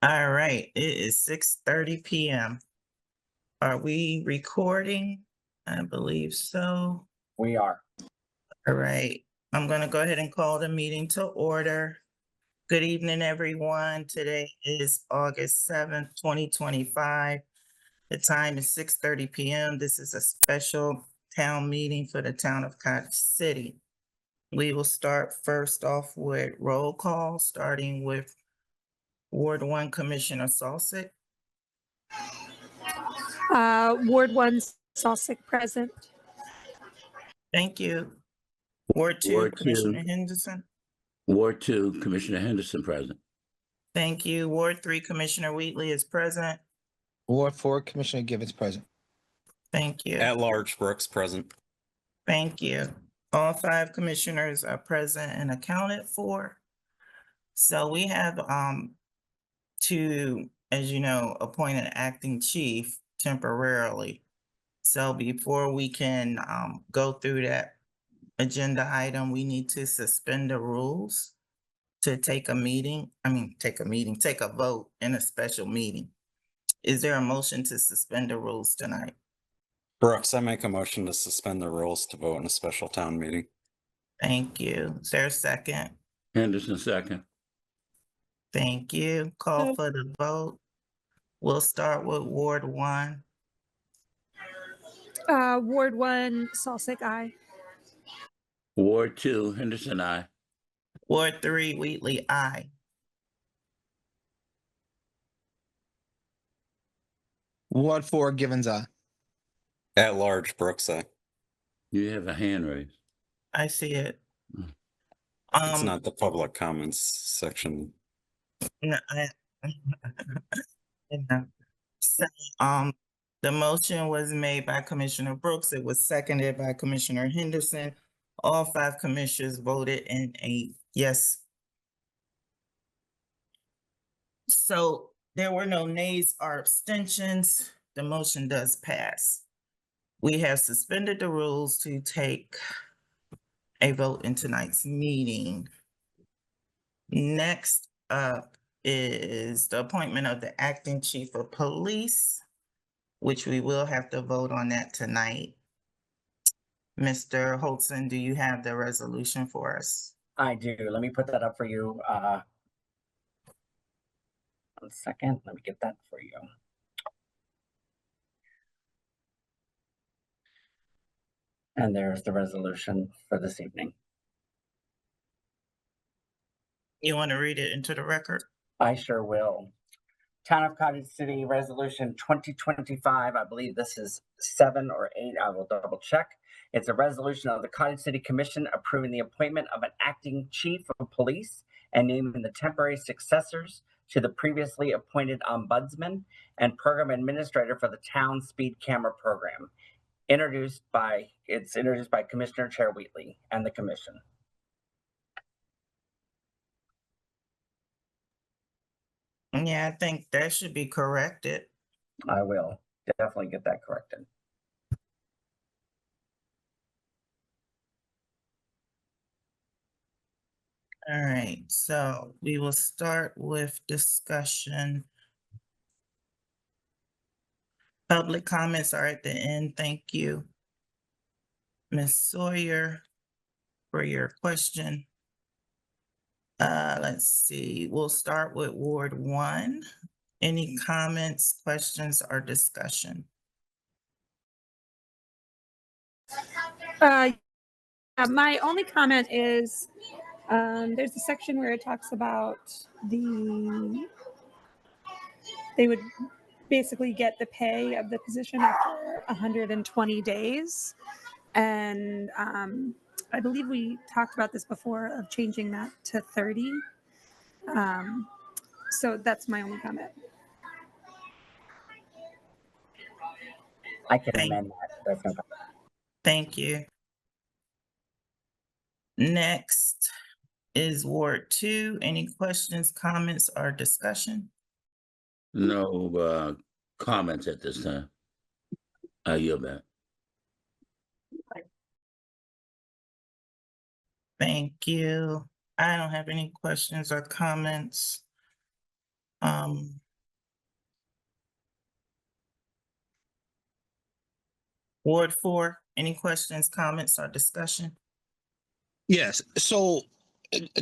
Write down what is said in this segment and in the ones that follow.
All right, it is 6:30 PM. Are we recording? I believe so. We are. All right, I'm gonna go ahead and call the meeting to order. Good evening, everyone. Today is August 7th, 2025. The time is 6:30 PM. This is a special town meeting for the town of Cottage City. We will start first off with roll call, starting with Ward 1 Commissioner Salsick. Ward 1, Salsick present. Thank you. Ward 2, Ward 2. Commissioner Henderson. Ward 2, Commissioner Henderson present. Thank you. Ward 3, Commissioner Wheatley is present. Ward 4, Commissioner Givens present. Thank you. At large, Brooks present. Thank you. All 5 commissioners are present and accounted for. So we have to, as you know, appoint an acting chief temporarily. So before we can go through that agenda item, we need to suspend the rules to take a vote in a special meeting. Is there a motion to suspend the rules tonight? Brooks, I make a motion to suspend the rules to vote in a special town meeting. Thank you. Is there a second? Henderson second. Thank you. Call for the vote. We'll start with Ward 1. Ward 1, Salsick, aye. Ward 2, Henderson, aye. Ward 3, Wheatley, aye. Ward 4, Givens aye. At large, Brooks, aye. You have a hand raised. I see it. It's not the public comments section. No, no. So, the motion was made by Commissioner Brooks. It was seconded by Commissioner Henderson. All 5 commissioners voted in a yes. So there were no nays or abstentions. The motion does pass. We have suspended the rules to take a vote in tonight's meeting. Next up is the appointment of the acting chief of police, which we will have to vote on that tonight. Mr. Holtzen, do you have the resolution for us? I do. Let me put that up for you. 1 second. Let me get that for you. And there's the resolution for this evening. You want to read it into the record? I sure will. Town of Cottage City Resolution 2025. I believe this is 7 or 8. I will double check. It's a resolution of the Cottage City Commission approving the appointment of an acting chief of police and naming the temporary successors to the previously appointed ombudsman and program administrator for the town speed camera program. Introduced by Commissioner Chair Wheatley and the commission. Yeah, I think that should be corrected. I will definitely get that corrected. All right, so we will start with discussion. Public comments are at the end. Thank you, Ms. Sawyer, for your question. Let's see, we'll start with Ward 1. Any comments, questions, or discussion? My only comment is there's a section where it talks about they would basically get the pay of the position after 120 days. And I believe we talked about this before of changing that to 30. So that's my only comment. I can amend that. That's no problem. Thank you. Next is Ward 2. Any questions, comments, or discussion? No comments at this time. I yield back. Thank you. I don't have any questions or comments. Um, Ward 4, any questions, comments, or discussion? Yes. So,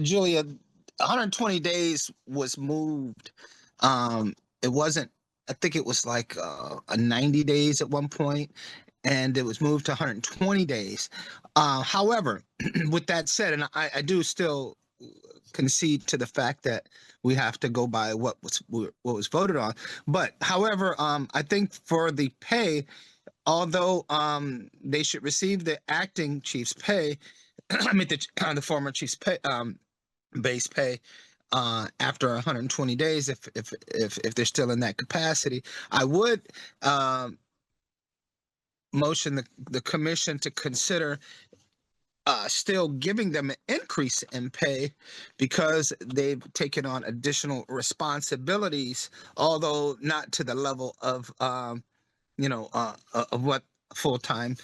Julia, 120 days was moved. It wasn't. I think it was like a 90 days at one point, and it was moved to 120 days. However, with that said, and I do still concede to the fact that we have to go by what was voted on. But however, I think for the pay, although they should receive the acting chief's pay, I mean the former chief's pay, base pay after 120 days if they're still in that capacity. I would motion the commission to consider still giving them an increase in pay because they've taken on additional responsibilities, although not to the level of of what full-time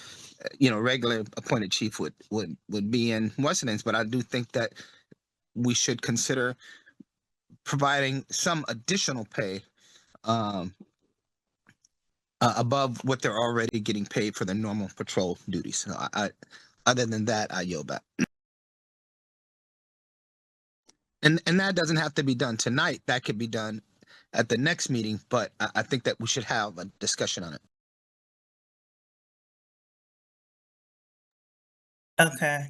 regular appointed chief would be in Washington's. But I do think that we should consider providing some additional pay um, above what they're already getting paid for their normal patrol duties. So other than that, I yield back. And that doesn't have to be done tonight. That could be done at the next meeting. But I think that we should have a discussion on it. Okay.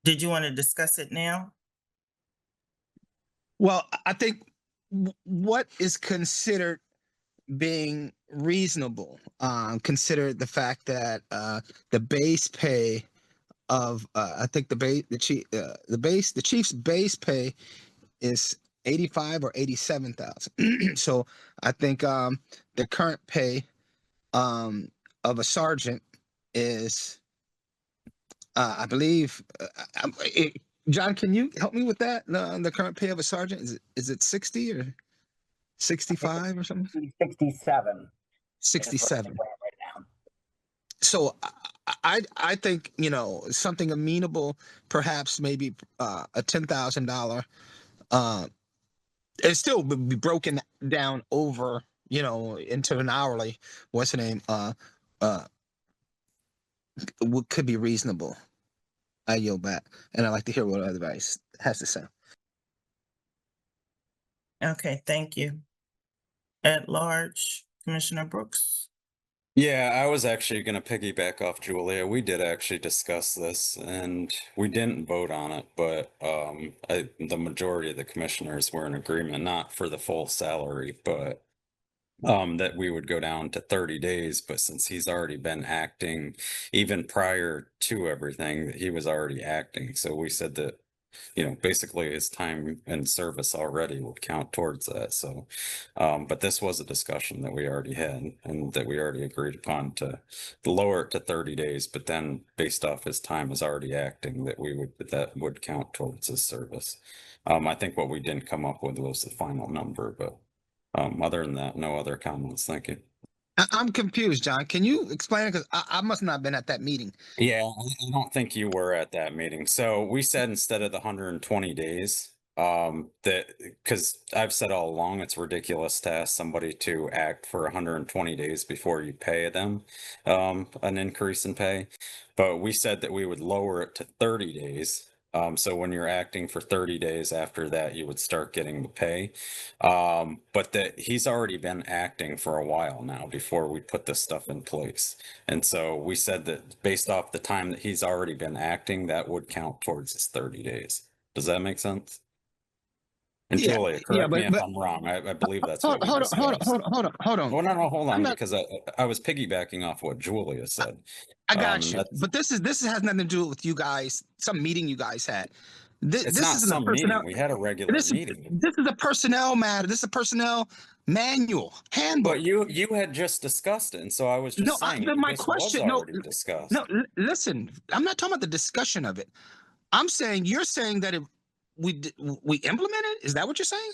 Did you want to discuss it now? Well, I think what is considered being reasonable, consider the fact that the base pay of I think the chief's base pay is 85 or 87,000. So I think the current pay of a sergeant is I believe John, can you help me with that? The current pay of a sergeant, is it 60 or 65 or something? 67 is what 67. they have right now. So I think something amenable, perhaps maybe a $10,000. It still would be broken down over into an hourly. What's the name? Could be reasonable. I yield back, and I'd like to hear what other advice has to say. Okay, thank you. At large, Commissioner Brooks. Yeah, I was actually going to piggyback off Julia. We did actually discuss this and we didn't vote on it, but the majority of the commissioners were in agreement, not for the full salary, but that we would go down to 30 days. But since he's already been acting, even prior to everything, he was already acting. So we said that basically his time in service already would count towards that. So, but this was a discussion that we already had and that we already agreed upon to lower it to 30 days, but then based off his time as already acting, that would count towards his service. I think what we didn't come up with was the final number, but other than that, no other comments. Thank you. I'm confused, John. Can you explain it? Because I must not have been at that meeting. Yeah, I don't think you were at that meeting. So we said instead of the 120 days, that because I've said all along it's ridiculous to ask somebody to act for 120 days before you pay them an increase in pay. But we said that we would lower it to 30 days. So when you're acting for 30 days after that, you would start getting the pay. But that he's already been acting for a while now before we put this stuff in place. And so we said that based off the time that he's already been acting, that would count towards his 30 days. Does that make sense? And Yeah, Julia, yeah, correct me if I'm wrong. I believe that's what we discussed. Hold on. Oh, no, hold I'm on, not. because I was piggybacking off what Julia said. I got you. That's, But this has nothing to do with you guys. Some meeting you guys had. it's This not isn't a some personnel. meeting. We had a regular meeting. This is a personnel matter. This is a personnel manual handbook. But you had just discussed it, and so I was just No, saying my this was question. already discussed. No. Listen, I'm not talking about the discussion of it. I'm saying you're saying that we implemented. Is that what you're saying?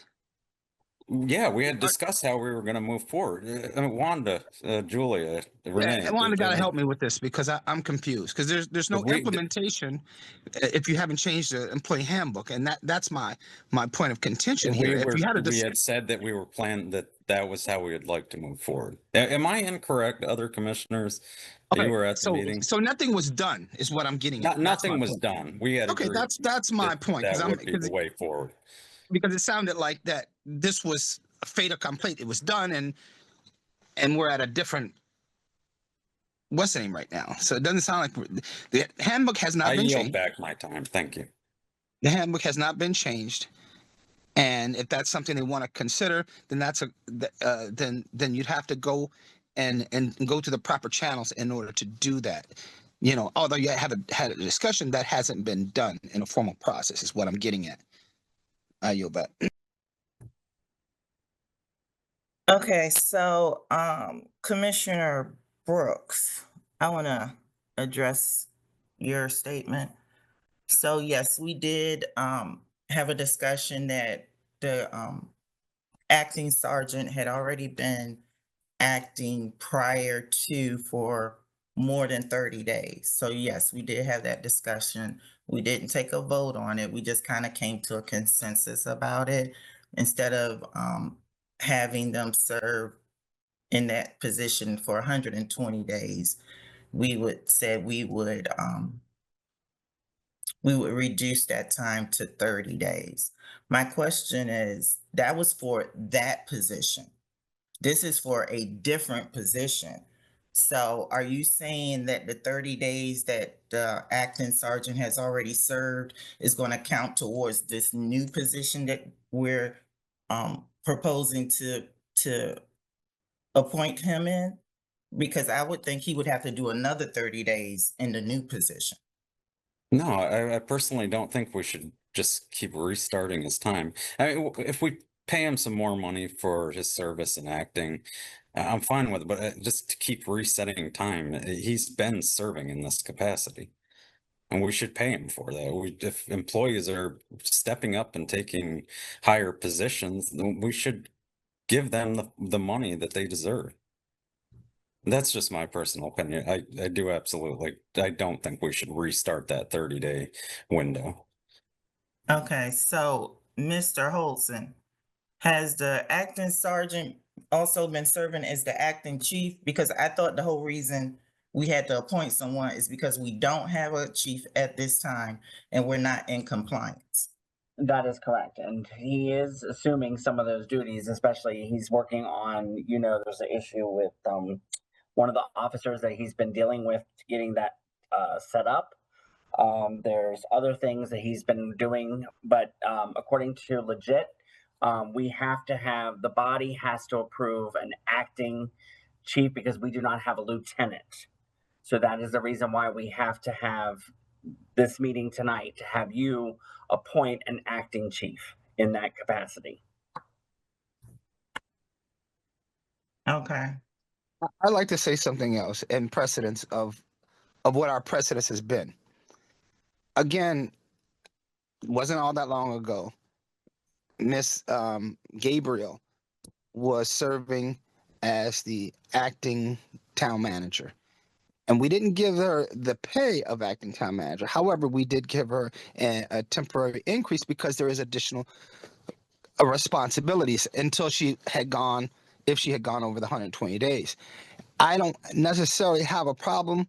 Yeah, we had discussed how we were going to move forward. Wanda, Julia, Renee. Yeah, Wanda got to help me with this because I'm confused because there's no We- implementation if you haven't changed the employee handbook, and that's my point of contention here. If you had a we had said that we were planning that was how we would like to move forward. Am I incorrect, other commissioners? That you were at the meeting? so nothing was done is what I'm getting at. That's Nothing my was point. done. We had Okay, agreed that's my point that would be the way forward. because it sounded like that this was a fait accompli. It was done, and we're at a different what's the name right now. So it doesn't sound like the handbook has not I been yield changed. back my time. Thank you. The handbook has not been changed, and if that's something they want to consider, then then you'd have to go and go to the proper channels in order to do that. You know, although you haven't had a discussion, that hasn't been done in a formal process, is what I'm getting at. I yield back. Okay, so Commissioner Brooks, I want to address your statement. So yes, we did have a discussion that the acting sergeant had already been acting prior to for more than 30 days. So yes, we did have that discussion. We didn't take a vote on it. We just kind of came to a consensus about it instead of having them serve in that position for 120 days. We would reduce that time to 30 days. My question is, that was for that position. This is for a different position. So are you saying that the 30 days that the acting sergeant has already served is going to count towards this new position that we're proposing to appoint him in? Because I would think he would have to do another 30 days in the new position. No, I personally don't think we should just keep restarting his time. I mean, if we pay him some more money for his service and acting, I'm fine with it. But just to keep resetting time, he's been serving in this capacity, and we should pay him for that. If employees are stepping up and taking higher positions, then we should give them the money that they deserve. That's just my personal opinion. I do absolutely. I don't think we should restart that 30-day window. Okay, so Mr. Holson, has the acting sergeant also been serving as the acting chief? Because I thought the whole reason we had to appoint someone is because we don't have a chief at this time and we're not in compliance. That is correct. And he is assuming some of those duties, especially he's working on, there's an issue with one of the officers that he's been dealing with getting that set up. There's other things that he's been doing, but according to legit, we have to have the body has to approve an acting chief because we do not have a lieutenant. So that is the reason why we have to have this meeting tonight to have you appoint an acting chief in that capacity. Okay. I'd like to say something else in precedence of what our precedence has been. Again, wasn't all that long ago, Miss Gabriel was serving as the acting town manager. And we didn't give her the pay of acting town manager. However, we did give her a temporary increase because there is additional responsibilities until she had gone, if she had gone over the 120 days. I don't necessarily have a problem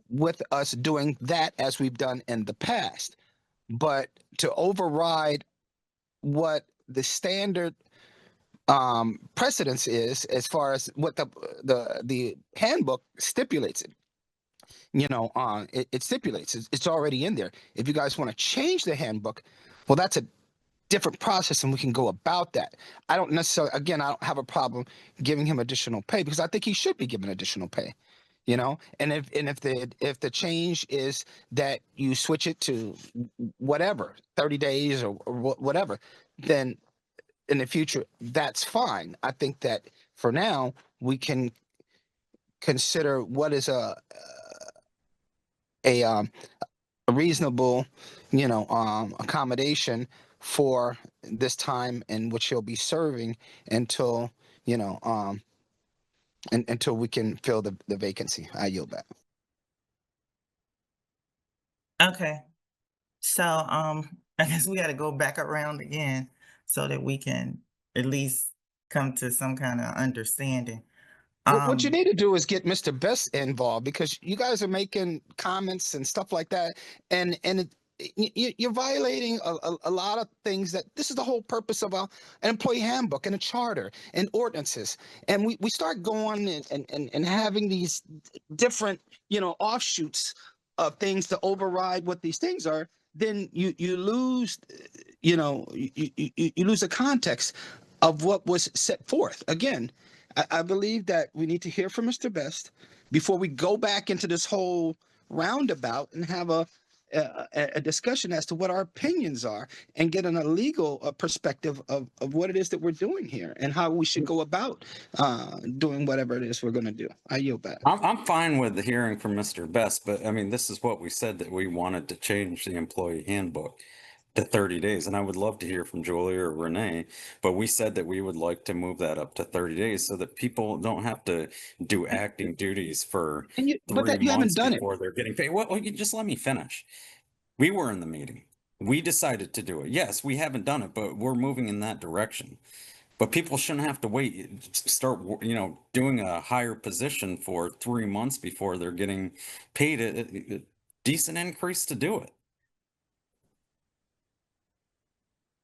with us doing that as we've done in the past, but to override what the standard precedence is as far as what the handbook stipulates it. It stipulates it's already in there. If you guys want to change the handbook, well, that's a different process and we can go about that. I don't necessarily, again, I don't have a problem giving him additional pay because I think he should be given additional pay. And if the change is that you switch it to whatever 30 days or whatever, then in the future that's fine. I think that for now we can consider what is a reasonable accommodation for this time in which he'll be serving until, you know, until we can fill the vacancy. I yield back. Okay, so, I guess we gotta go back around again so that we can at least come to some kind of understanding. What you Um, need to do is get Mr. Best involved, because you guys are making comments and stuff like that, and you're violating a lot of things. That this is the whole purpose of an employee handbook and a charter and ordinances, and we start going and having these different, offshoots of things to override what these things are. Then you lose, you lose the context of what was set forth. Again, I believe that we need to hear from Mr. Best before we go back into this whole roundabout and have a discussion as to what our opinions are, and get a legal perspective of what it is that we're doing here and how we should go about doing whatever it is we're going to do. I yield back. I'm fine with the hearing from Mr. Best, but I mean, this is what we said, that we wanted to change the employee handbook to 30 days. And I would love to hear from Julie or Renee, but we said that we would like to move that up to 30 days so that people don't have to do acting duties for But 3 that you haven't months done it. before they're getting paid. Well, you just let me finish. We were in the meeting. We decided to do it. Yes, we haven't done it, but we're moving in that direction. But people shouldn't have to wait, start, doing a higher position for 3 months before they're getting paid a decent increase to do it.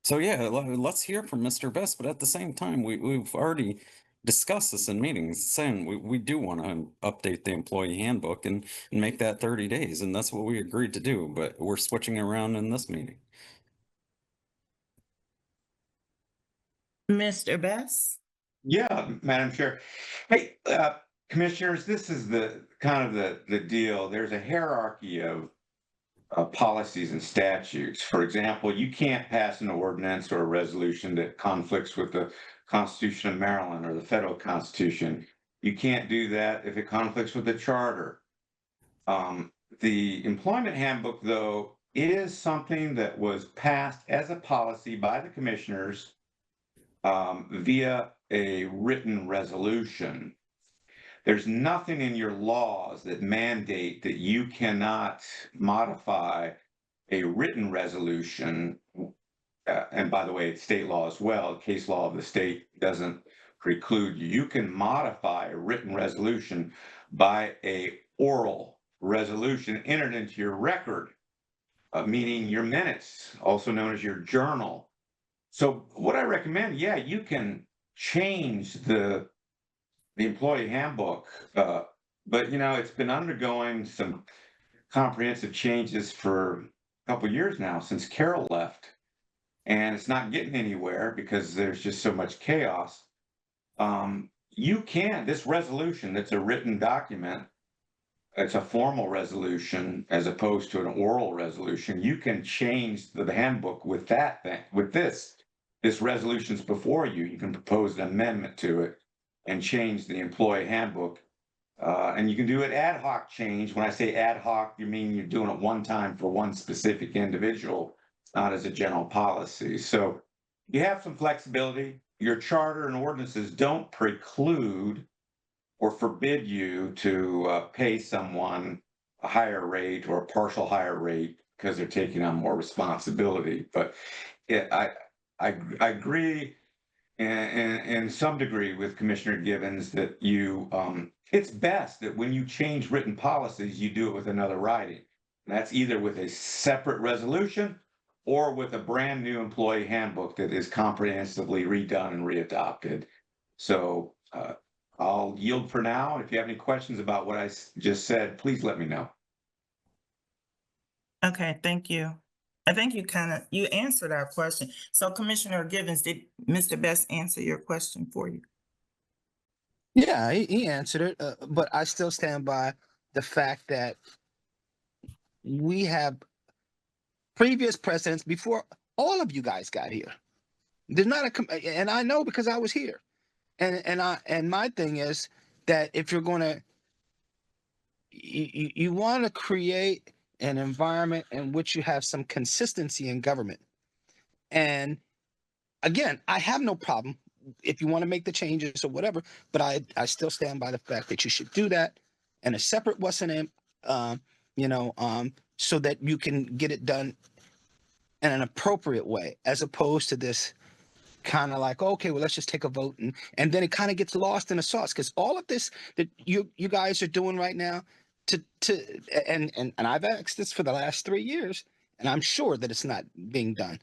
So yeah, let's hear from Mr. Best, but at the same time, we've already discussed this in meetings, saying we do want to update the employee handbook and make that 30 days, and that's what we agreed to do, but we're switching around in this meeting. Mr. Best? Yeah, Madam Chair. Hey, commissioners, this is the kind of the deal. There's a hierarchy of policies and statutes. For example, you can't pass an ordinance or a resolution that conflicts with the Constitution of Maryland or the federal Constitution. You can't do that if it conflicts with the charter. The employment handbook, though, is something that was passed as a policy by the commissioners via a written resolution. There's nothing in your laws that mandate that you cannot modify a written resolution. And by the way, it's state law as well. Case law of the state doesn't preclude you. You can modify a written resolution by a oral resolution entered into your record, meaning your minutes, also known as your journal. So what I recommend, yeah, you can change the employee handbook, but it's been undergoing some comprehensive changes for a couple years now since Carol left, and it's not getting anywhere because there's just so much chaos. This resolution, that's a written document, it's a formal resolution as opposed to an oral resolution. You can change the handbook with that thing, with this resolution's before you. You can propose an amendment to it and change the employee handbook. And you can do it ad hoc change. When I say ad hoc, you mean you're doing it one time for one specific individual, not as a general policy. So you have some flexibility. Your charter and ordinances don't preclude or forbid you to pay someone a higher rate or a partial higher rate because they're taking on more responsibility. But I agree in some degree with Commissioner Givens that it's best that when you change written policies, you do it with another writing. And that's either with a separate resolution or with a brand new employee handbook that is comprehensively redone and readopted. So I'll yield for now. If you have any questions about what I just said, please let me know. Okay, thank you. I think you answered our question. So Commissioner Givens, did Mr. Best answer your question for you? Yeah, he answered it, but I still stand by the fact that we have previous precedents before all of you guys got here. There's not and I know because I was here, and my thing is that if you're going to, you want to create an environment in which you have some consistency in government, and again, I have no problem if you want to make the changes or whatever, but I still stand by the fact that you should do that in a separate what's the name, you know, so that you can get it done in an appropriate way, as opposed to this kind of like, okay, well, let's just take a vote, and then it kind of gets lost in the sauce, because all of this that you guys are doing right now and I've asked this for the last 3 years, and I'm sure that it's not being done,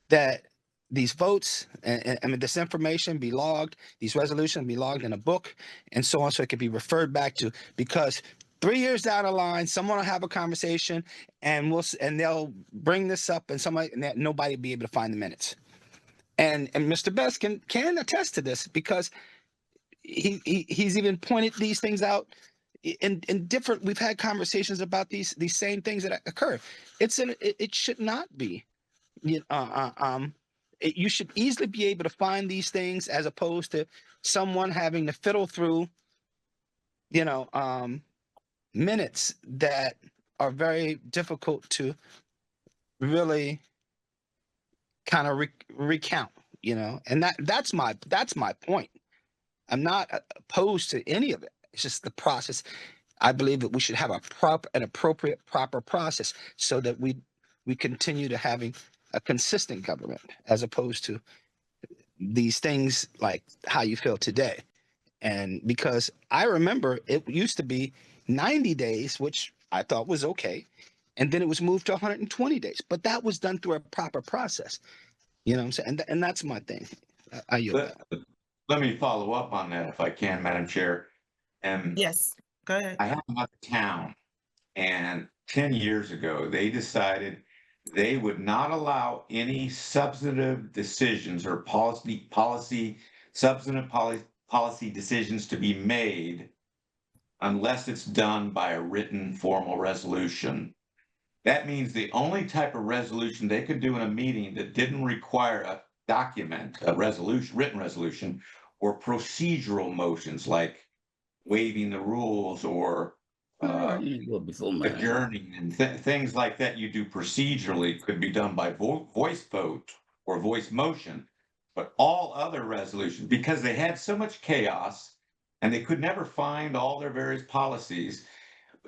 that these votes and I mean this information be logged, these resolutions be logged in a book, and so on, so it can be referred back to, because 3 years down the line, someone will have a conversation, and and they'll bring this up, and nobody will be able to find the minutes. And Mr. Best can attest to this, because he's even pointed these things out in different. We've had conversations about these same things that occur. It should not be. You you should easily be able to find these things, as opposed to someone having to fiddle through, you know, minutes that are very difficult to really kind of recount. And that's my point. I'm not opposed to any of it. It's just the process. I believe that we should have an appropriate, proper process, so that we continue to having a consistent government, as opposed to these things like how you feel today. And because I remember it used to be 90 days, which I thought was okay. And then it was moved to 120 days, but that was done through a proper process. You know what I'm saying? And that's my thing. I yield Let, back. let me follow up on that if I can, Madam Chair. And Yes, go ahead. I have another town, and 10 years ago, they decided they would not allow any substantive decisions or substantive policy decisions to be made unless it's done by a written formal resolution. That means the only type of resolution they could do in a meeting that didn't require a document, a resolution, written resolution, or procedural motions like waiving the rules or Well, before mine. adjourning and things like that you do procedurally could be done by voice vote or voice motion. But all other resolutions, because they had so much chaos and they could never find all their various policies,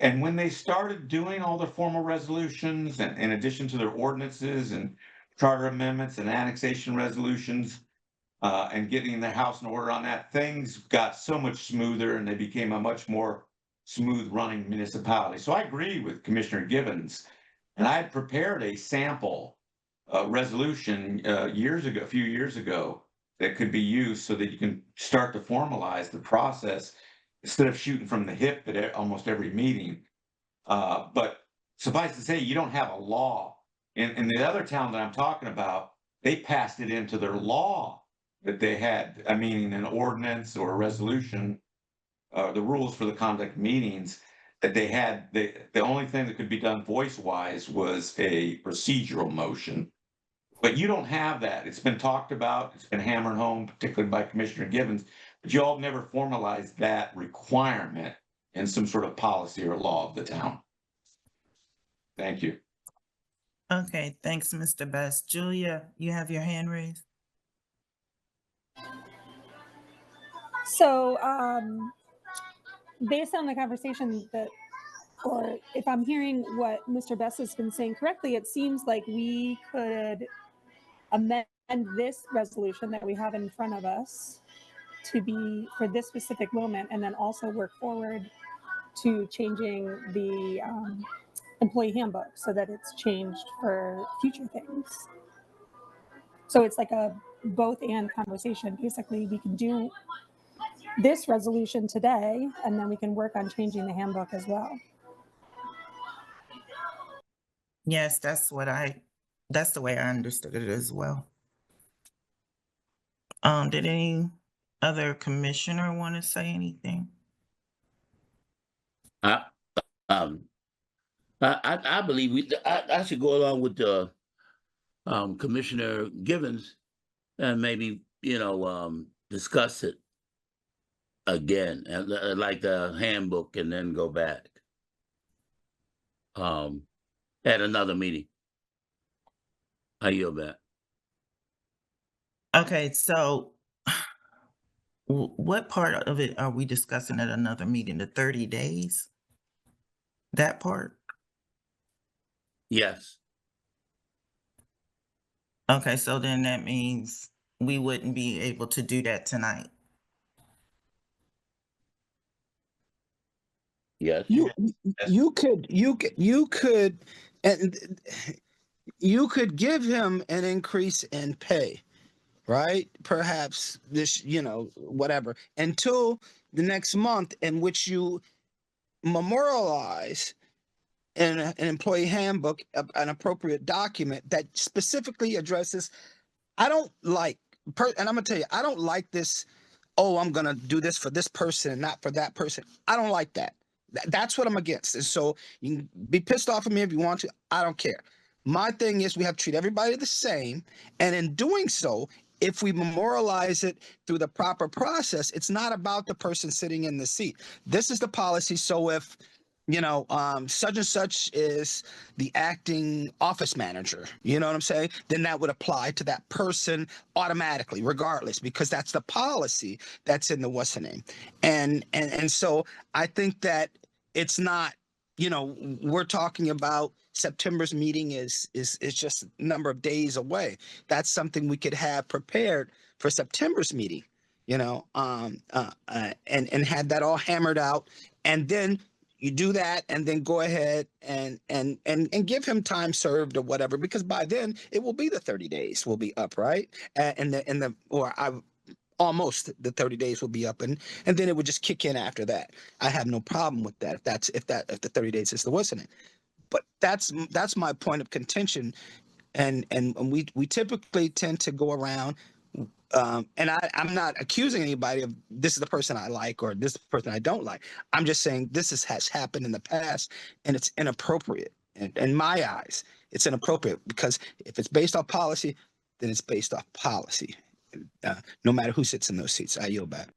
and when they started doing all the formal resolutions, and in addition to their ordinances and charter amendments and annexation resolutions, and getting the house in order on that, things got so much smoother and they became a much more smooth running municipality. So I agree with Commissioner Givens, and I had prepared a sample resolution a few years ago, that could be used so that you can start to formalize the process instead of shooting from the hip at almost every meeting. But suffice to say, you don't have a law. In the other town that I'm talking about, they passed it into their law that they had, I mean, an ordinance or a resolution, the rules for the conduct of meetings, that they had, the only thing that could be done voice-wise was a procedural motion. But you don't have that. It's been talked about, it's been hammered home, particularly by Commissioner Givens, but you all never formalized that requirement in some sort of policy or law of the town. Thank you. Okay, thanks, Mr. Best. Julia, you have your hand raised? So, based on the conversation or if I'm hearing what Mr. Best has been saying correctly, it seems like we could amend this resolution that we have in front of us to be for this specific moment, and then also work forward to changing the employee handbook so that it's changed for future things. So it's like a both and conversation. Basically, we can do this resolution today, and then we can work on changing the handbook as well. Yes, that's the way I understood it as well. Did any other commissioner want to say anything? I um I believe I should go along with the Commissioner Givens, and maybe discuss it again, and like the handbook, and then go back at another meeting. I yield back. Okay, so what part of it are we discussing at another meeting? The 30 days? That part? Yes, Okay, so then that means we wouldn't be able to do that tonight. yes. You you could and you could give him an increase in pay, right? Perhaps this, whatever, until the next month in which you memorialize in an employee handbook an appropriate document that specifically addresses. I don't like, and I'm gonna tell you, I don't like this. Oh, I'm gonna do this for this person and not for that person. I don't like that. That's what I'm against. And so you can be pissed off at me if you want to. I don't care. My thing is we have to treat everybody the same, and in doing so, if we memorialize it through the proper process, it's not about the person sitting in the seat. This is the policy. So if such and such is the acting office manager, you know what I'm saying? Then that would apply to that person automatically, regardless, because that's the policy that's in the what's the name. And so I think that it's not, we're talking about September's meeting is just a number of days away. That's something we could have prepared for September's meeting, and had that all hammered out, and then you do that and then go ahead and give him time served or whatever, because by then it will be the 30 days will be up, right? And the or I almost the 30 days will be up, and then it would just kick in after that. I have no problem with that if the 30 days is the worsening. But that's my point of contention. And we typically tend to go around, and I'm not accusing anybody of this is the person I like or this person I don't like. I'm just saying has happened in the past, and it's inappropriate. In my eyes, it's inappropriate because if it's based off policy, then it's based off policy. No matter who sits in those seats. I yield back.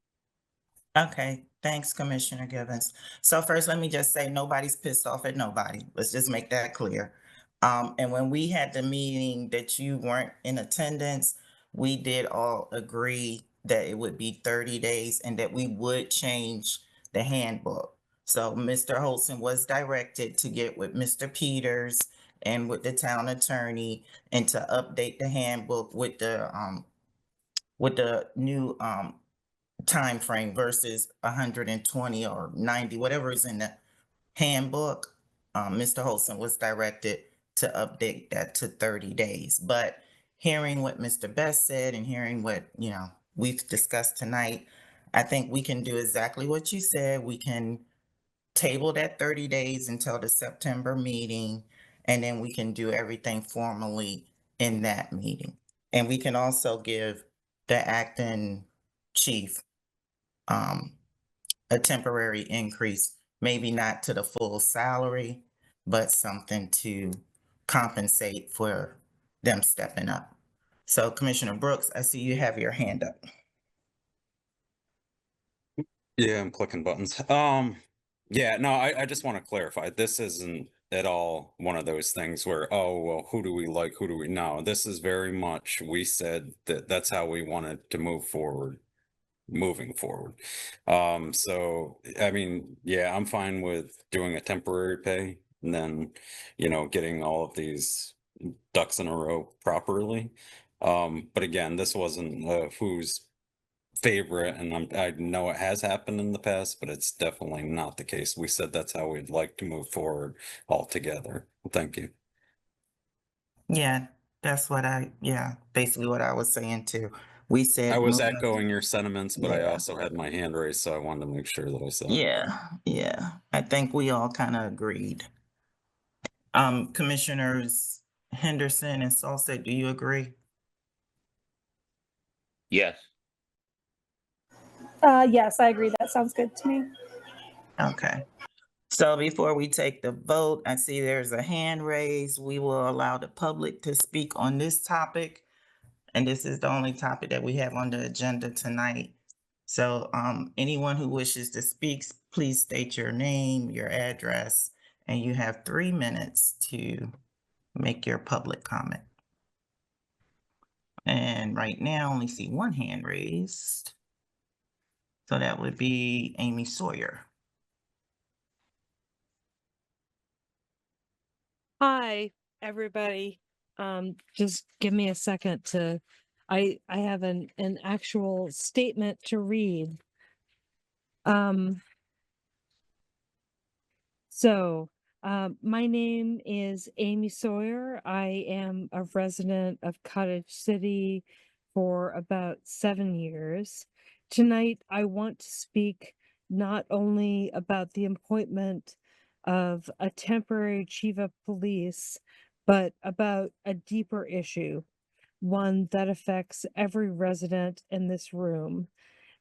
Okay, thanks, Commissioner Givens. So first, let me just say, nobody's pissed off at nobody. Let's just make that clear. And when we had the meeting that you weren't in attendance, we did all agree that it would be 30 days and that we would change the handbook. So Mr. Holson was directed to get with Mr. Peters and with the town attorney and to update the handbook with the new time frame versus 120 or 90, whatever is in the handbook. Mr. Holson was directed to update that to 30 days. But hearing what Mr. Best said and hearing what, we've discussed tonight, I think we can do exactly what you said. We can table that 30 days until the September meeting, and then we can do everything formally in that meeting. And we can also give the acting chief um, a temporary increase, maybe not to the full salary, but something to compensate for them stepping up. So Commissioner Brooks, I see you have your hand up. Yeah, I'm clicking buttons. Yeah, no, I just want to clarify. This isn't at all one of those things where, oh, well, who do we like? Who do we know? This is very much, we said that that's how we wanted to move forward, moving forward. So I mean, yeah, I'm fine with doing a temporary pay and then, getting all of these ducks in a row properly. But again, this wasn't who's favorite, and I know it has happened in the past, but it's definitely not the case. We said that's how we'd like to move forward altogether. Thank you. Yeah, that's basically what I was saying too. We I said, was moving, echoing your sentiments, but I yeah, also had my hand raised, so I wanted to make sure that I said it. yeah. I think we all kind of agreed. Commissioners Henderson and Salsa, do you agree? Yes. Yes, I agree. That sounds good to me. Okay. So before we take the vote, I see there's a hand raised. We will allow the public to speak on this topic. And this is the only topic that we have on the agenda tonight. So anyone who wishes to speak, please state your name, your address, and you have 3 minutes to make your public comment. And right now, I only see one hand raised. So that would be Amy Sawyer. Hi, everybody. Just give me a second to, I have an actual statement to read. So, my name is Amy Sawyer. I am a resident of Cottage City for about 7 years. Tonight, I want to speak not only about the appointment of a temporary chief of police, but about a deeper issue, one that affects every resident in this room: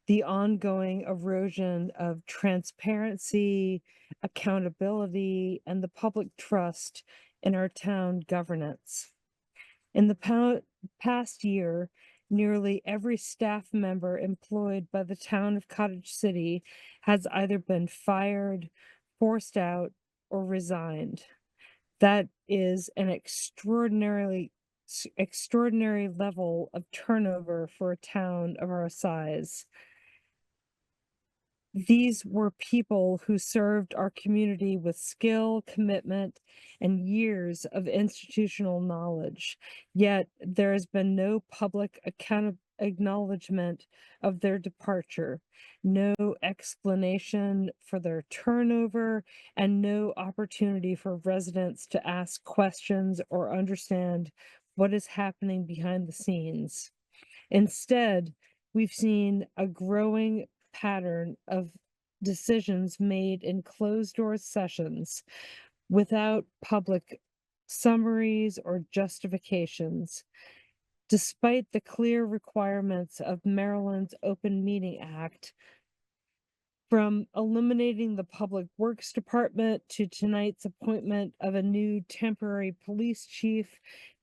the ongoing erosion of transparency, accountability, and the public trust in our town governance. In the past year, nearly every staff member employed by the town of Cottage City has either been fired, forced out, or resigned. That is an extraordinary level of turnover for a town of our size. These were people who served our community with skill, commitment, and years of institutional knowledge. Yet there has been no public acknowledgement of their departure, no explanation for their turnover, and no opportunity for residents to ask questions or understand what is happening behind the scenes. Instead, we've seen a growing pattern of decisions made in closed door sessions without public summaries or justifications. Despite the clear requirements of Maryland's Open Meeting Act, from eliminating the Public Works Department to tonight's appointment of a new temporary police chief,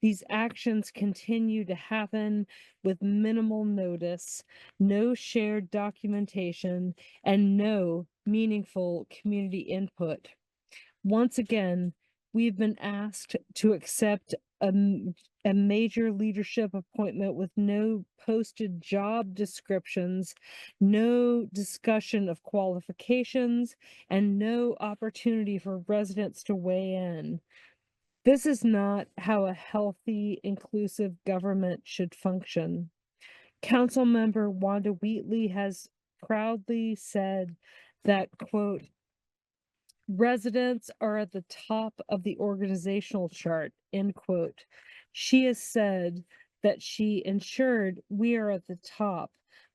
these actions continue to happen with minimal notice, no shared documentation, and no meaningful community input. Once again, we've been asked to accept a major leadership appointment with no posted job descriptions, no discussion of qualifications, and no opportunity for residents to weigh in. This is not how a healthy, inclusive government should function. Councilmember Wanda Wheatley has proudly said that, quote, residents are at the top of the organizational chart, end quote. She has said that she ensured we are at the top,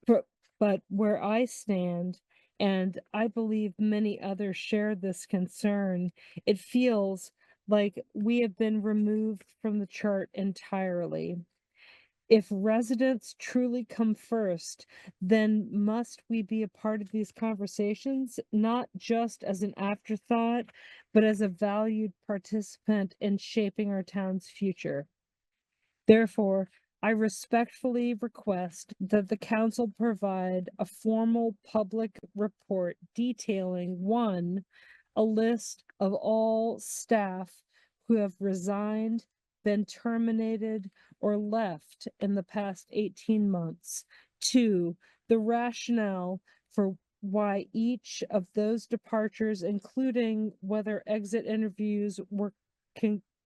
but where I stand, and I believe many others share this concern, it feels like we have been removed from the chart entirely. If residents truly come first, then must we be a part of these conversations, not just as an afterthought, but as a valued participant in shaping our town's future. Therefore, I respectfully request that the council provide a formal public report detailing, one, a list of all staff who have resigned, been terminated, or left in the past 18 months. Two, the rationale for why each of those departures, including whether exit interviews were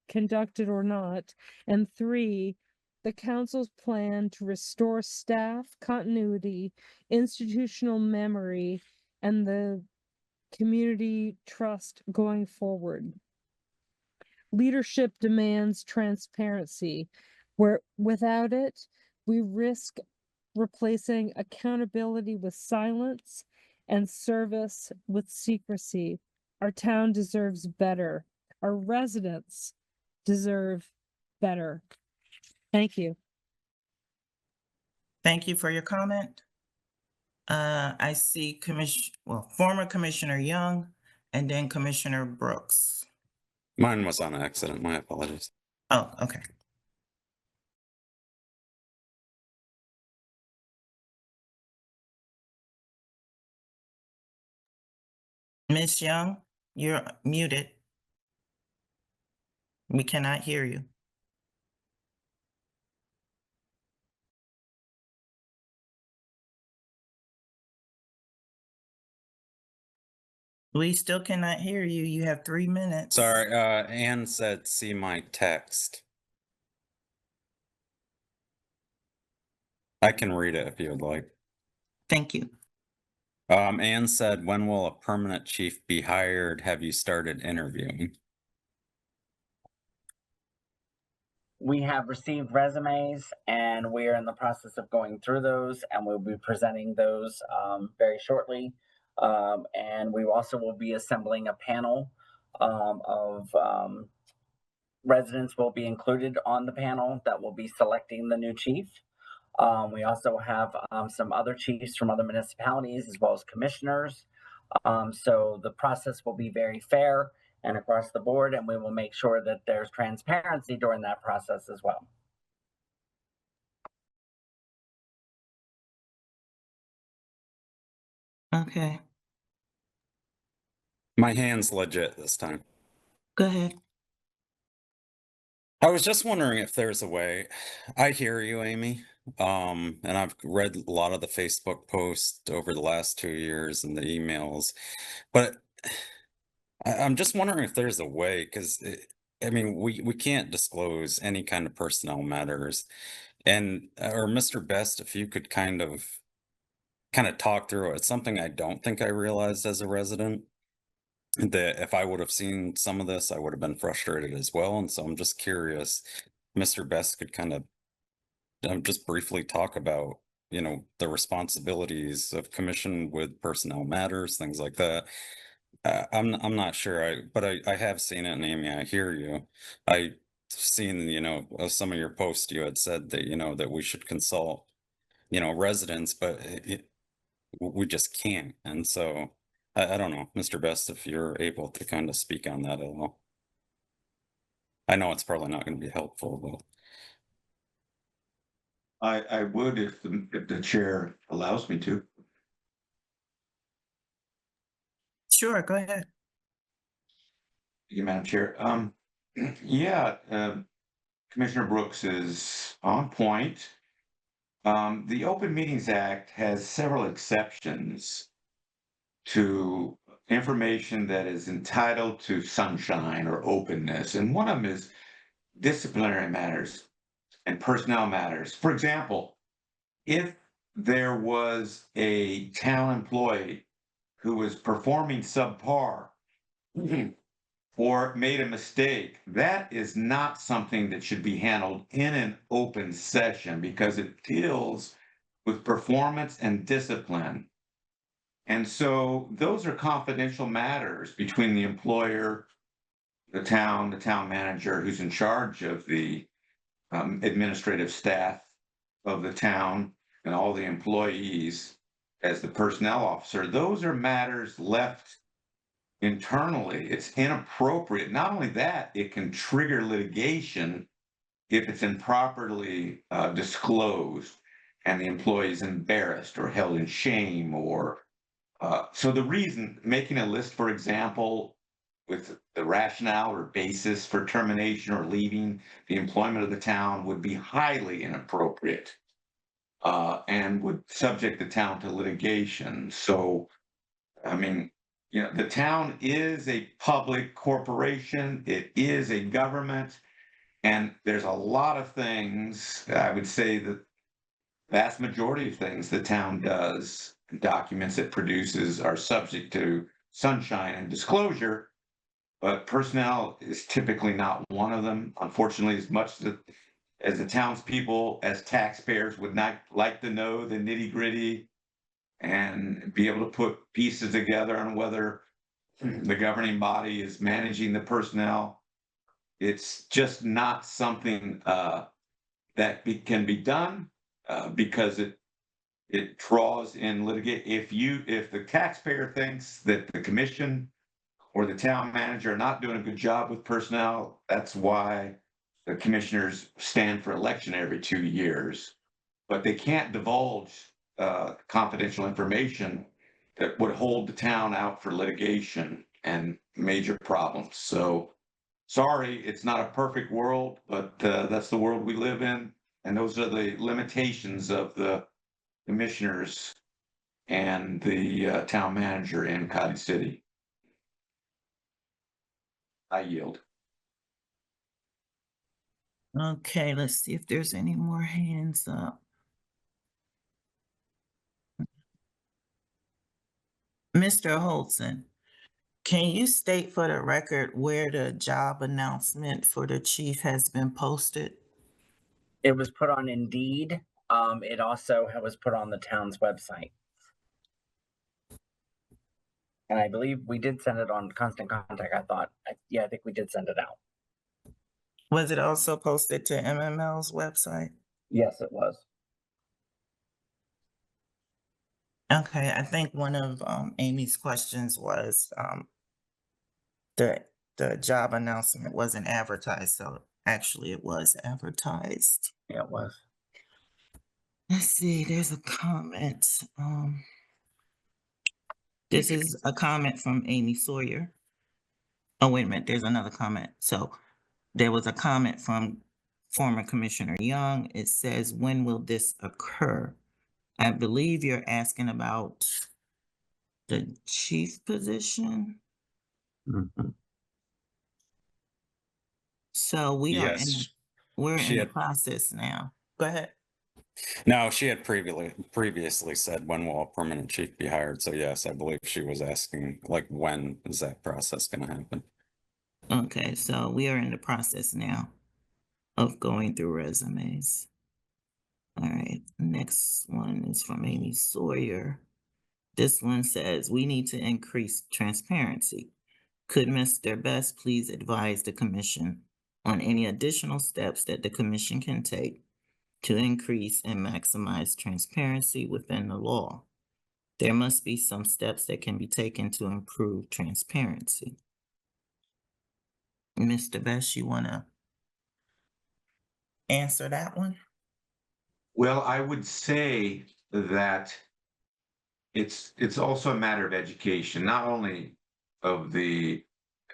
conducted or not. And three, the council's plan to restore staff continuity, institutional memory, and the community trust going forward. Leadership demands transparency, where without it, we risk replacing accountability with silence and service with secrecy. Our town deserves better. Our residents deserve better. Thank you. Thank you for your comment. I see former Commissioner Young and then Commissioner Brooks. Mine was on accident. My apologies. Oh, okay. Miss Young, you're muted. We cannot hear you. We still cannot hear you. You have 3 minutes. Sorry, Ann said, see my text. I can read it if you would like. Thank you. Ann said, when will a permanent chief be hired? Have you started interviewing? We have received resumes and we are in the process of going through those, and we'll be presenting those very shortly. And we also will be assembling a panel of residents will be included on the panel that will be selecting the new chief. We also have some other chiefs from other municipalities as well as commissioners. So the process will be very fair and across the board, and we will make sure that there's transparency during that process as well. Okay, My hand's legit this time. go ahead. I was just wondering if there's a way. I hear you, Amy. And I've read a lot of the Facebook posts over the last 2 years and the emails, but I'm just wondering if there's a way, because I mean, we can't disclose any kind of personnel matters. And or Mr. Best, if you could kind of talk through it. It's something I don't think I realized as a resident, that if I would have seen some of this, I would have been frustrated as well. And so I'm just curious, Mr. Best could kind of just briefly talk about, the responsibilities of commission with personnel matters, things like that. I'm not sure, but I have seen it, and Amy, I hear you. I seen, some of your posts, you had said that, that we should consult, residents, but we just can't. And so I don't know, Mr. Best, if you're able to kind of speak on that at all. I know it's probably not going to be helpful, but I would if the chair allows me to. Sure, go ahead. Thank you, Madam Chair. Yeah, Commissioner Brooks is on point. The Open Meetings Act has several exceptions to information that is entitled to sunshine or openness, and one of them is disciplinary matters and personnel matters. For example, if there was a town employee who was performing subpar or made a mistake, that is not something that should be handled in an open session because it deals with performance and discipline. And so those are confidential matters between the employer, the town manager who's in charge of the administrative staff of the town, and all the employees as the personnel officer. Those are matters left internally. It's inappropriate. Not only that, it can trigger litigation if it's improperly disclosed and the employee is embarrassed or held in shame. Or so the reason making a list, for example, with the rationale or basis for termination or leaving the employment of the town would be highly inappropriate and would subject the town to litigation. So, I mean, the town is a public corporation. It is a government. And there's a lot of things, I would say the vast majority of things the town does, documents it produces, are subject to sunshine and disclosure. But personnel is typically not one of them. Unfortunately, as much as the townspeople, as taxpayers, would not like to know the nitty gritty and be able to put pieces together on whether the governing body is managing the personnel, it's just not something that can be done because it draws in litigate. If the taxpayer thinks that the commission or the town manager are not doing a good job with personnel, that's why the commissioners stand for election every 2 years. But they can't divulge confidential information that would hold the town out for litigation and major problems. So sorry, it's not a perfect world, but that's the world we live in. And those are the limitations of the commissioners and the town manager in Cottage City. I yield. Okay, let's see if there's any more hands up. Mr. Holton, can you state for the record where the job announcement for the chief has been posted? It was put on Indeed. It also was put on the town's website. And I believe we did send it on Constant Contact. I think we did send it out. Was it also posted to MML's website? Yes, it was. Okay, I think one of Amy's questions was the job announcement wasn't advertised, so actually it was advertised. Yeah, it was. Let's see, there's a comment. This is a comment from Amy Sawyer. Oh, wait a minute, there's another comment. So there was a comment from former Commissioner Young. It says, when will this occur? I believe you're asking about the chief position. Mhm. So Yes, we're she in the had. process now. Go ahead. No, she had previously said, when will a permanent chief be hired? So yes, I believe she was asking, like, when is that process going to happen? Okay, so we are in the process now of going through resumes. All right, next one is from Amy Sawyer. This one says, we need to increase transparency. Could Mr. Best please advise the commission on any additional steps that the commission can take to increase and maximize transparency within the law? There must be some steps that can be taken to improve transparency. Mr. Best, you want to answer that one? Well, I would say that it's also a matter of education, not only of the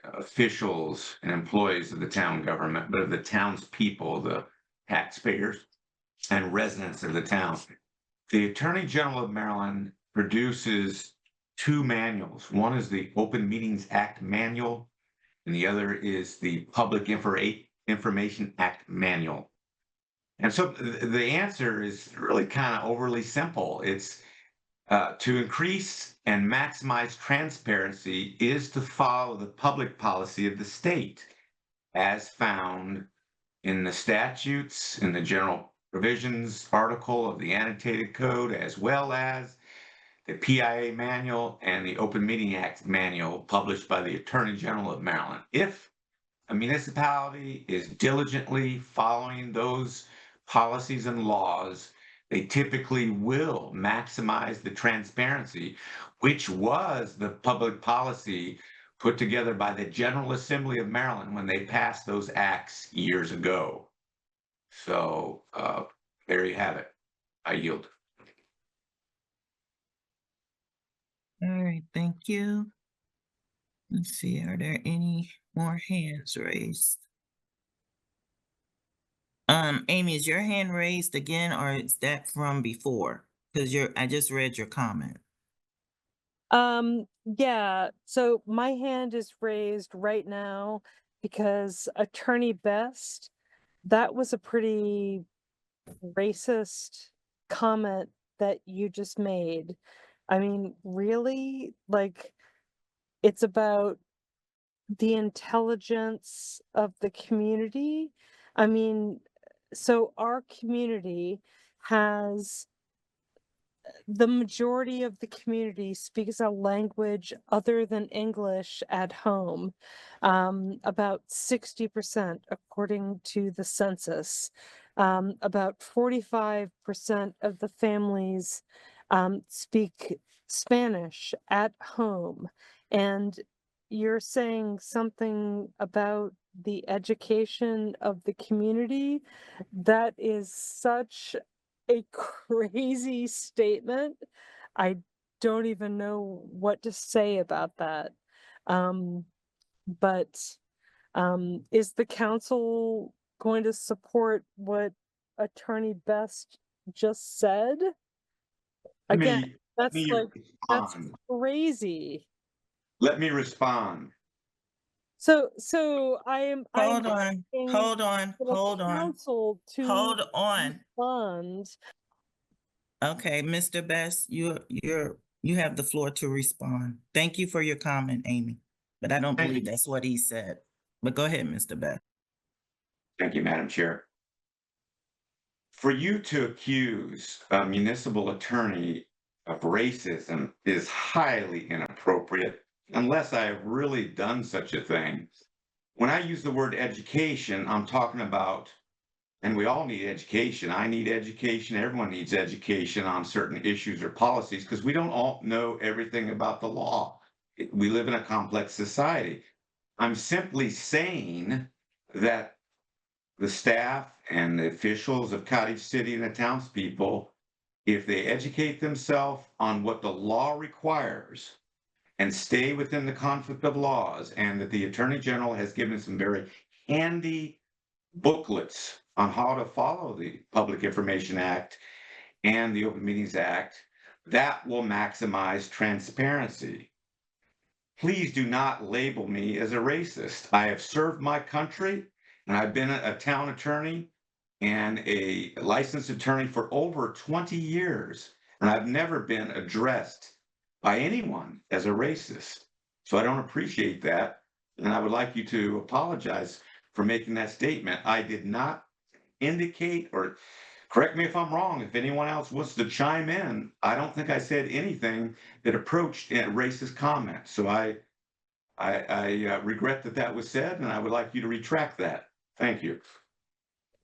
officials and employees of the town government, but of the townspeople, the taxpayers and residents of the town. The Attorney General of Maryland produces two manuals. One is the Open Meetings Act manual, and the other is the Public Information Act manual. And so the answer is really kind of overly simple. It's to increase and maximize transparency is to follow the public policy of the state as found in the statutes, in the general provisions article of the annotated code, as well as the PIA manual and the Open Meeting Act manual published by the Attorney General of Maryland. If a municipality is diligently following those policies and laws, they typically will maximize the transparency, which was the public policy put together by the General Assembly of Maryland when they passed those acts years ago. So there you have it. I yield. All right, thank you. Let's see, are there any more hands raised? Amy, is your hand raised again, or is that from before? Because I just read your comment. Yeah, so my hand is raised right now because Attorney Best, that was a pretty racist comment that you just made. I mean, really? Like, it's about the intelligence of the community. I mean, so our community has the majority of the community speaks a language other than English at home. About 60%, according to the census. About 45% of the families speak Spanish at home. And you're saying something about the education of the community that is such a crazy statement. I don't even know what to say about that. Um, but is the council going to support what Attorney Best just said? Let Again, me, let that's me like, that's respond. crazy. Let me respond. So I am Hold on, asking hold on, for the hold on, council to hold on. fund. Okay, Mr. Best, you have the floor to respond. Thank you for your comment, Amy, but I don't Thank believe you. that's what he said. But go ahead, Mr. Best. Thank you, Madam Chair. For you to accuse a municipal attorney of racism is highly inappropriate unless I have really done such a thing. When I use the word education, I'm talking about, and we all need education. I need education. Everyone needs education on certain issues or policies because we don't all know everything about the law. We live in a complex society. I'm simply saying that the staff and the officials of Cottage City and the townspeople, if they educate themselves on what the law requires and stay within the conflict of laws, and that the Attorney General has given some very handy booklets on how to follow the Public Information Act and the Open Meetings Act, that will maximize transparency. Please do not label me as a racist. I have served my country, and I've been a town attorney and a licensed attorney for over 20 years, and I've never been addressed by anyone as a racist. So I don't appreciate that, and I would like you to apologize for making that statement. I did not indicate, or correct me if I'm wrong, if anyone else wants to chime in, I don't think I said anything that approached a racist comment. So I regret that that was said, and I would like you to retract that. Thank you.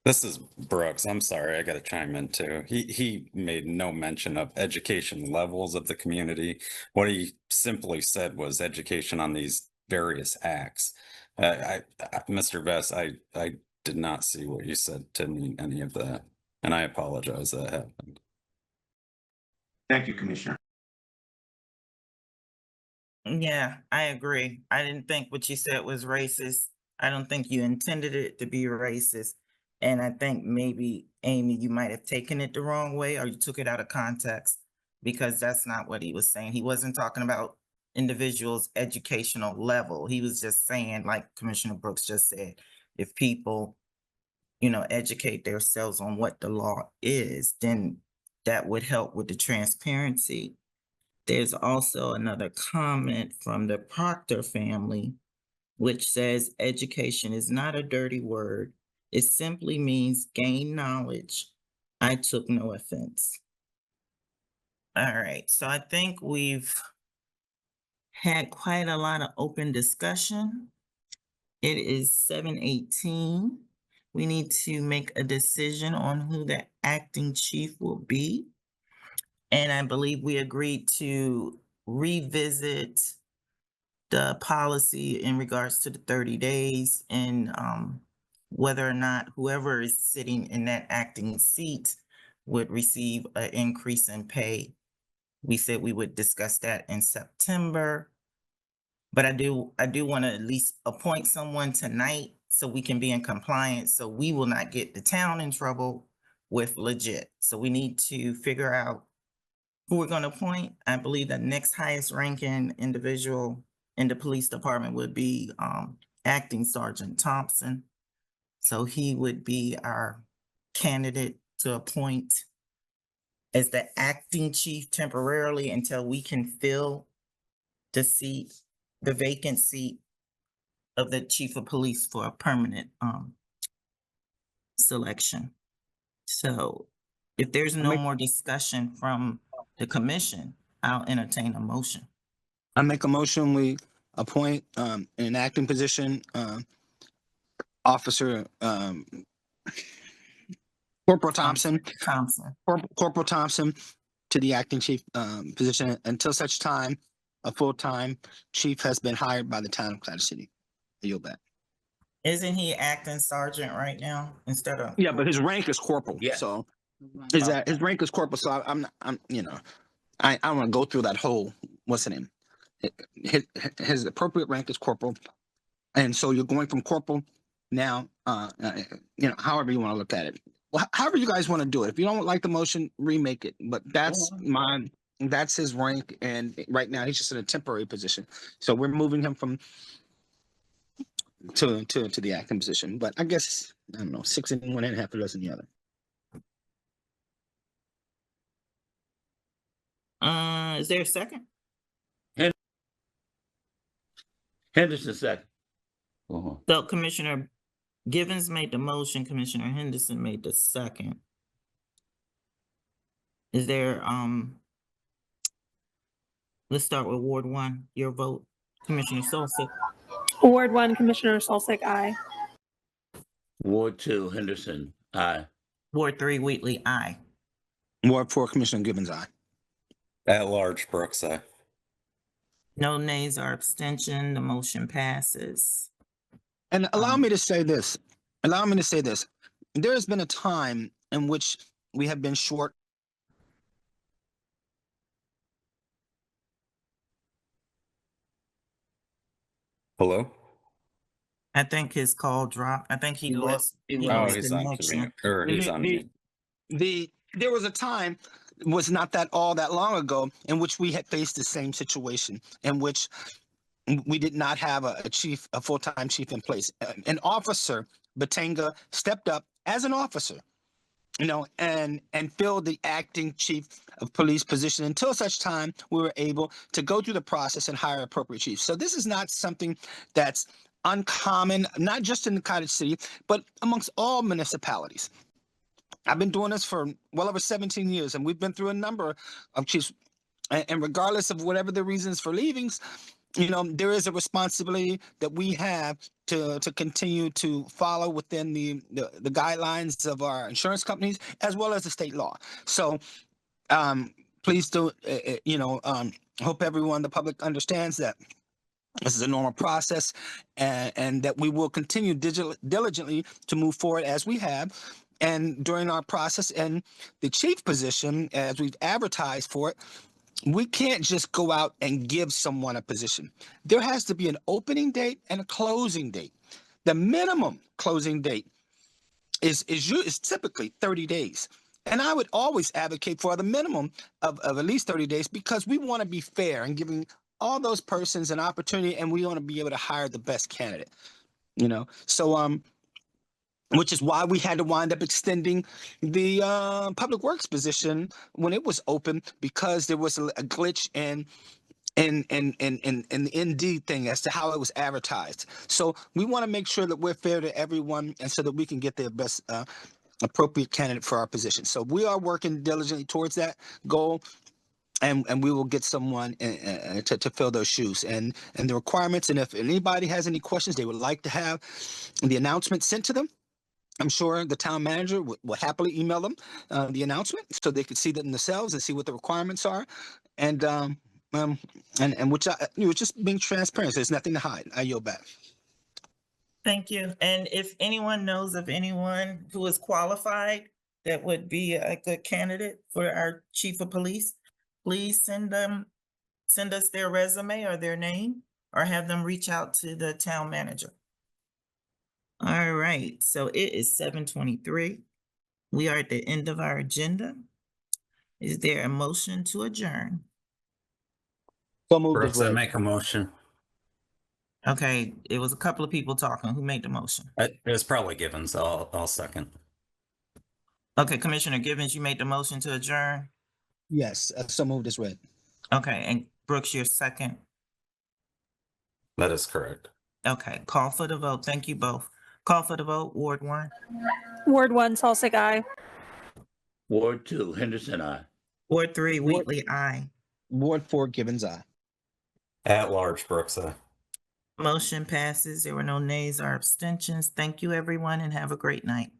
This is Brooks. I'm sorry, I got to chime in too. He made no mention of education levels of the community. What he simply said was education on these various acts. Mr. Vest, I did not see what you said to mean any of that, and I apologize that happened. Thank you, Commissioner. Yeah, I agree. I didn't think what you said was racist. I don't think you intended it to be racist. And I think maybe, Amy, you might have taken it the wrong way or you took it out of context because that's not what he was saying. He wasn't talking about individuals' educational level. He was just saying, like Commissioner Brooks just said, if people, educate themselves on what the law is, then that would help with the transparency. There's also another comment from the Proctor family, which says education is not a dirty word. It simply means gain knowledge. I took no offense. All right, so I think we've had quite a lot of open discussion. It is 7:18. We need to make a decision on who the acting chief will be. And I believe we agreed to revisit the policy in regards to the 30 days and whether or not whoever is sitting in that acting seat would receive an increase in pay. We said we would discuss that in September, but I do want to at least appoint someone tonight so we can be in compliance, so we will not get the town in trouble with legit. So we need to figure out who we're going to appoint. I believe the next highest ranking individual in the police department would be Acting Sergeant Thompson. So he would be our candidate to appoint as the acting chief temporarily until we can fill the seat, the vacant seat of the chief of police for a permanent selection. So if there's no more discussion from the commission, I'll entertain a motion. I make a motion, we appoint in an acting position, Officer Corporal Thompson, Corporal Thompson to the acting chief position until such time a full-time chief has been hired by the town of Cottage City. I yield back. Isn't he acting sergeant right now instead of? Yeah, but his rank is corporal. Yeah. So his rank is corporal. So I'm I don't want to go through that whole, what's the name? His appropriate rank is corporal. And so you're going from corporal now, however you want to look at it. Well, however you guys want to do it. If you don't like the motion, remake it. But that's his rank. And right now he's just in a temporary position. So we're moving him from to the acting position. But I guess, I don't know, 6 in one and half a dozen the other. Is there a second? Henderson second. Uh-huh. So Commissioner Givens made the motion, Commissioner Henderson made the second. Is there, let's start with Ward 1, your vote, Commissioner Solstick. Ward 1, Commissioner Solstick, aye. Ward 2, Henderson, aye. Ward 3, Wheatley, aye. Ward 4, Commissioner Gibbons, aye. At large, Brooks, aye. No nays or abstention, the motion passes. And allow me to say this. Allow me to say this. There has been a time in which we have been short. Hello? I think his call dropped. I think he lost Oh, lost he's on connection. mute, or he's on mute. There was a time, was not that all that long ago, in which we had faced the same situation, in which we did not have a full-time chief in place. An officer, Batanga, stepped up as an officer, and filled the acting chief of police position until such time we were able to go through the process and hire appropriate chiefs. So this is not something that's uncommon, not just in the Cottage City, but amongst all municipalities. I've been doing this for well over 17 years, and we've been through a number of chiefs. And regardless of whatever the reasons for leavings, there is a responsibility that we have to continue to follow within the guidelines of our insurance companies as well as the state law. So please do, hope everyone, the public, understands that this is a normal process, and that we will continue diligently to move forward as we have. And during our process and the chief position, as we've advertised for it, we can't just go out and give someone a position. There has to be an opening date and a closing date. The minimum closing date is typically 30 days. And I would always advocate for the minimum of at least 30 days, because we want to be fair and giving all those persons an opportunity, and we want to be able to hire the best candidate. So which is why we had to wind up extending the public works position when it was open, because there was a glitch in the Indeed thing as to how it was advertised. So we want to make sure that we're fair to everyone, and so that we can get the best appropriate candidate for our position. So we are working diligently towards that goal. And we will get someone to fill those shoes and the requirements. And if anybody has any questions they would like to have the announcement sent to them, I'm sure the town manager will happily email them the announcement so they can see that in themselves and see what the requirements are. And which was just being transparent. So there's nothing to hide. I yield back. Thank you. And if anyone knows of anyone who is qualified that would be a good candidate for our chief of police, please send us their resume or their name, or have them reach out to the town manager. All right, so it is 7:23. We are at the end of our agenda. Is there a motion to adjourn? So moved. Brooks, I make a motion. Okay, it was a couple of people talking. Who made the motion? It was probably Givens. I'll second. Okay, Commissioner Givens, you made the motion to adjourn? Yes, so moved as read. Okay, and Brooks, your second? That is correct. Okay, call for the vote. Thank you both. Call for the vote. Ward 1. Ward 1, Solstick, aye. Ward 2, Henderson, aye. Ward 3, Wheatley, aye. Ward 4, Gibbons, aye. At large, Brooks, aye. Motion passes. There were no nays or abstentions. Thank you, everyone, and have a great night.